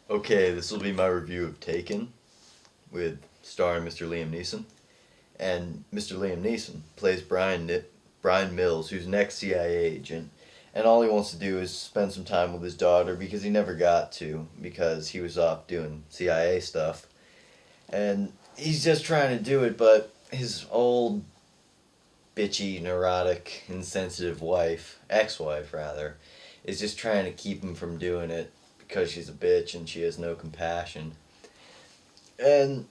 Okay, this will be my review of Taken, with starring Mr. Liam Neeson. And Mr. Liam Neeson plays Brian Mills, who's an ex-CIA agent, and all he wants to do is spend some time with his daughter because he never got to because he was off doing CIA stuff. And he's just trying to do it, but his old bitchy, neurotic, insensitive wife, ex-wife rather, is just trying to keep him from doing it because she's a bitch and she has no compassion. And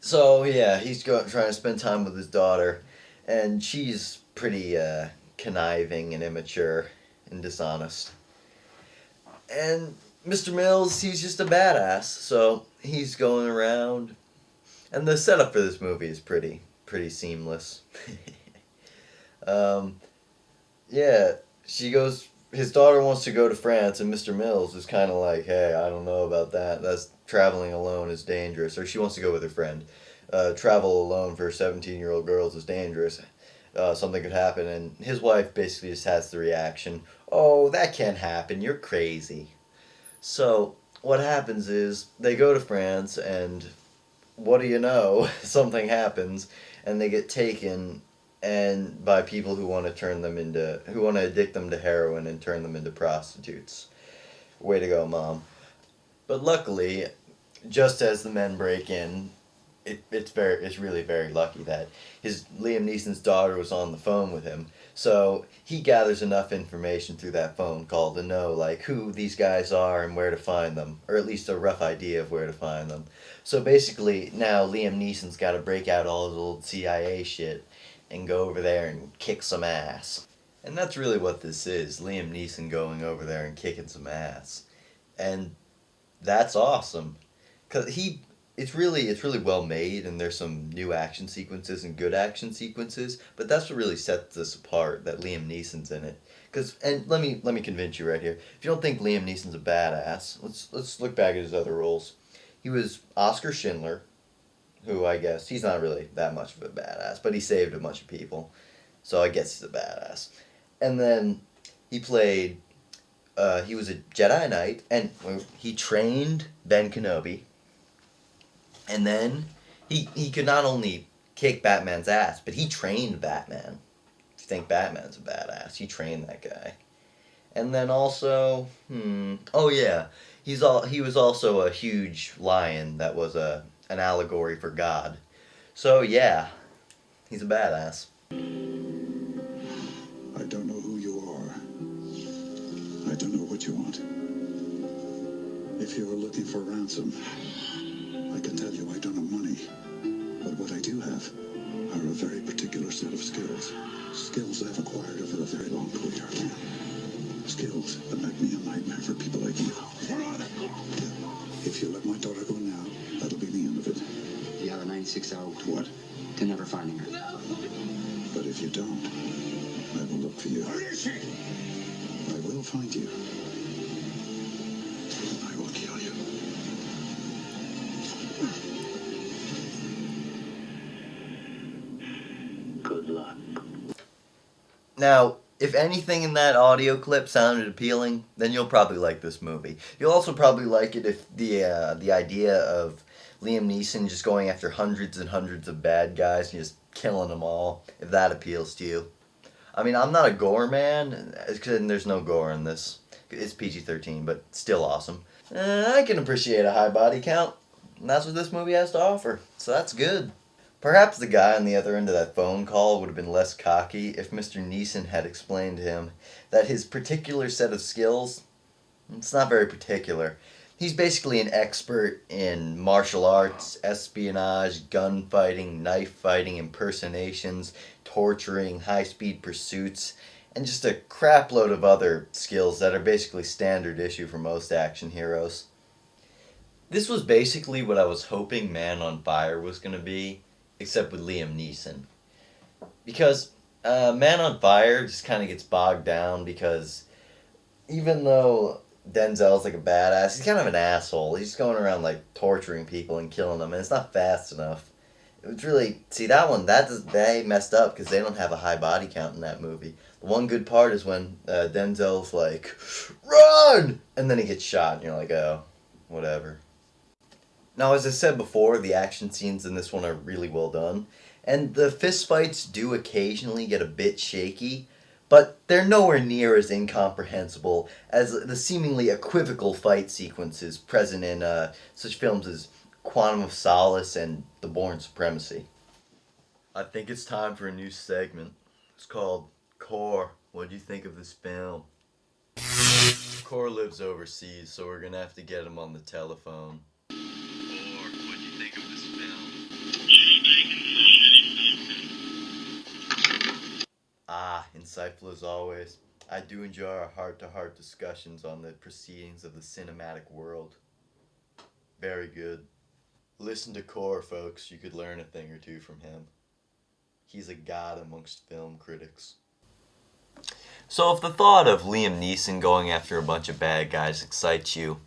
so yeah, trying to spend time with his daughter, and she's pretty conniving and immature and dishonest. And Mr. Mills, he's just a badass, so he's going around, and the setup for this movie is pretty seamless. um, yeah, she goes. His daughter wants to go to France, and Mr. Mills is kind of like, "Hey, I don't know about that. That's traveling alone is dangerous." Or she wants to go with her friend. Travel alone for 17-year-old girls is dangerous. Something could happen, and his wife basically just has the reaction, "Oh, that can't happen. You're crazy." So what happens is they go to France, and what do you know? Something happens, and they get taken and by people who want to addict them to heroin and turn them into prostitutes. Way to go, mom. But luckily, just as the men break in, it's really very lucky that his Liam Neeson's daughter was on the phone with him. So he gathers enough information through that phone call to know like who these guys are and where to find them, or at least a rough idea of where to find them. So basically, now Liam Neeson's got to break out all his old CIA shit and go over there and kick some ass. And that's really what this is, Liam Neeson going over there and kicking some ass. And that's awesome. Cause it's really well made, and there's some new action sequences and good action sequences. But that's what really sets this apart. That Liam Neeson's in it. And let me convince you right here. If you don't think Liam Neeson's a badass, let's look back at his other roles. He was Oscar Schindler, who I guess he's not really that much of a badass, but he saved a bunch of people, so I guess he's a badass. And then he played. He was a Jedi Knight, and he trained Ben Kenobi. And then he could not only kick Batman's ass, but he trained Batman. If you think Batman's a badass, he trained that guy. And then also, oh yeah, he was also a huge lion that was an allegory for God. So yeah, he's a badass. I don't know who you are. I don't know what you want. If you are looking for ransom, I can tell you I don't have money. But what I do have are a very particular set of skills. Skills I've acquired over a very long career. Skills that make me a nightmare for people like you. If you let my daughter go now, that'll be the end of it. You have a 96-hour What? to never finding her. But if you don't, I will look for you. Where is she? I will find you. I will kill you. Good luck. Now, if anything in that audio clip sounded appealing, then you'll probably like this movie. You'll also probably like it if the idea of Liam Neeson just going after hundreds and hundreds of bad guys and just killing them all, if that appeals to you. I mean, I'm not a gore man, and there's no gore in this. It's PG-13, but still awesome. I can appreciate a high body count, and that's what this movie has to offer, so that's good. Perhaps the guy on the other end of that phone call would have been less cocky if Mr. Neeson had explained to him that his particular set of skills, it's not very particular. He's basically an expert in martial arts, espionage, gunfighting, knife fighting, impersonations, torturing, high-speed pursuits, and just a crapload of other skills that are basically standard issue for most action heroes. This was basically what I was hoping Man on Fire was going to be, except with Liam Neeson. Because Man on Fire just kind of gets bogged down because even though Denzel's like a badass, he's kind of an asshole. He's going around like torturing people and killing them, and it's not fast enough. It was really they messed up because they don't have a high body count in that movie. The one good part is when Denzel's like, "Run!" and then he gets shot, and you're like, oh, whatever. Now, as I said before, the action scenes in this one are really well done, and the fistfights do occasionally get a bit shaky, but they're nowhere near as incomprehensible as the seemingly equivocal fight sequences present in such films as Quantum of Solace and The Bourne Supremacy. I think it's time for a new segment. It's called Core. What do you think of this film? Core lives overseas, so we're gonna have to get him on the telephone. Core, what do you think of this film? Ah, insightful as always. I do enjoy our heart-to-heart discussions on the proceedings of the cinematic world. Very good. Listen to Core, folks. You could learn a thing or two from him. He's a god amongst film critics. So if the thought of Liam Neeson going after a bunch of bad guys excites you,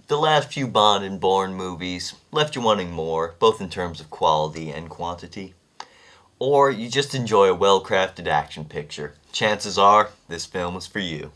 the last few Bond and Bourne movies left you wanting more, both in terms of quality and quantity, or you just enjoy a well-crafted action picture, chances are this film is for you.